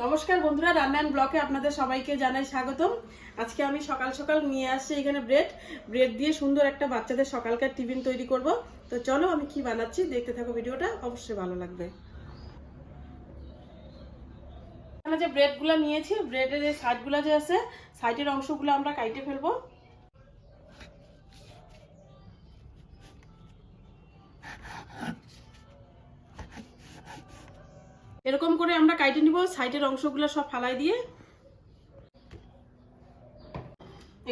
নমস্কার বন্ধুরা, রান্না এন্ড ব্লগে আপনাদের সবাইকে জানাই স্বাগতম। আজকে আমি সকাল সকাল নিয়ে আসছি এখানে ব্রেড দিয়ে সুন্দর একটা বাচ্চাদের সকালকার টিফিন তৈরি করব। তো চলো আমি কি বানাচ্ছি দেখতে থাকো, ভিডিওটা অবশ্যই ভালো লাগবে। এখানে যে ব্রেডগুলো নিয়েছি, ব্রেডের এই সাইডগুলো যে আছে, সাইডের অংশগুলো আমরা কাটে ফেলবো। এরকম করে আমরা কাটে নিব, সাইডের অংশগুলো সব ফালাই দিয়ে।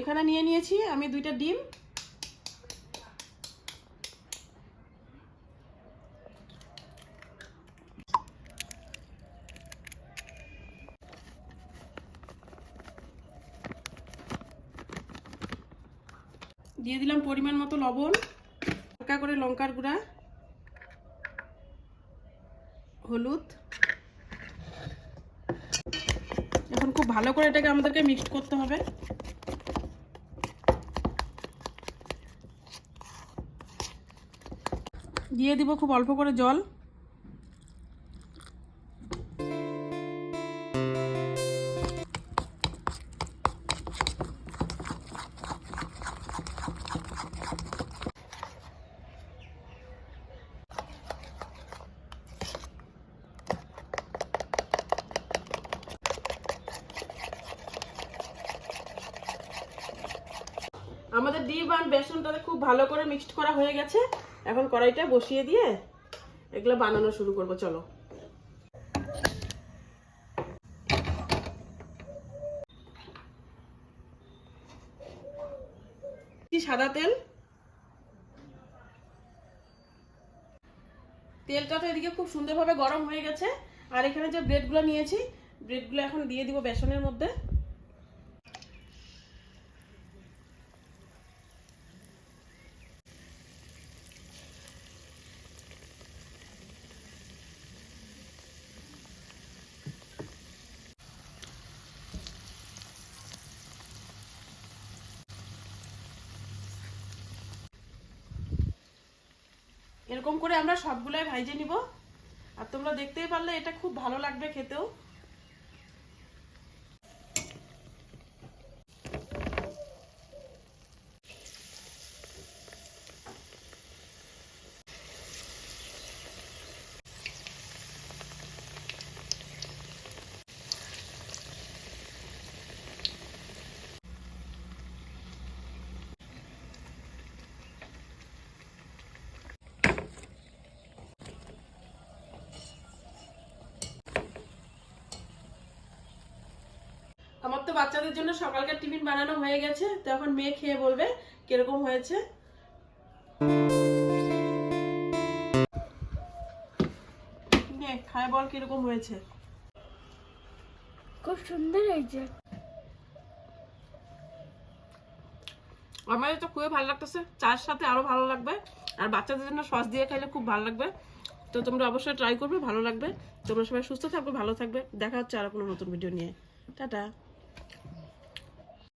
এখানে নিয়ে নিয়েছি আমি 2টা ডিম, দিয়ে দিলাম পরিমাণ মতো লবণ, হালকা করে লঙ্কার গুঁড়া, হলুদ। এখন খুব ভালো করে এটাকে আমাদেরকে মিক্সড করতে হবে। দিয়ে দিব খুব অল্প করে জল। আমাদের ডিম আর বেসনটাতে খুব ভালো করে মিক্সড করা হয়ে গেছে। এখন কড়াইটা বসিয়ে দিয়ে এগুলো বানানো শুরু করব। চলো, সাদা তেলটা তো এদিকে খুব সুন্দরভাবে গরম হয়ে গেছে। আর এখানে যে ব্রেডগুলো নিয়েছি, ব্রেডগুলো এখন দিয়ে দিব বেসনের মধ্যে। এরকম করে আমরা সবগুলাই ভাইজে নিব। আর তোমরা দেখতেই পারলে এটা খুব ভালো লাগবে খেতেও। আমার তো বাচ্চাদের জন্য সকালকার টিফিন বানানো হয়ে গেছে। তো এখন মেয়ে খেয়ে বলবে কিরকম হয়েছে। খায় বল কিরকম হয়েছে। খুব সুন্দর হয়েছে। আমার তো খুবই ভালো লাগতেছে, চার সাথে আরো ভালো লাগবে। আর বাচ্চাদের জন্য সস দিয়ে খাইলে খুব ভালো লাগবে। তো তোমরা অবশ্যই ট্রাই করবে, ভালো লাগবে। তোমরা সবাই সুস্থ থাকবে, ভালো থাকবে। দেখা হচ্ছে আর কোনো নতুন ভিডিও নিয়ে। টাটা।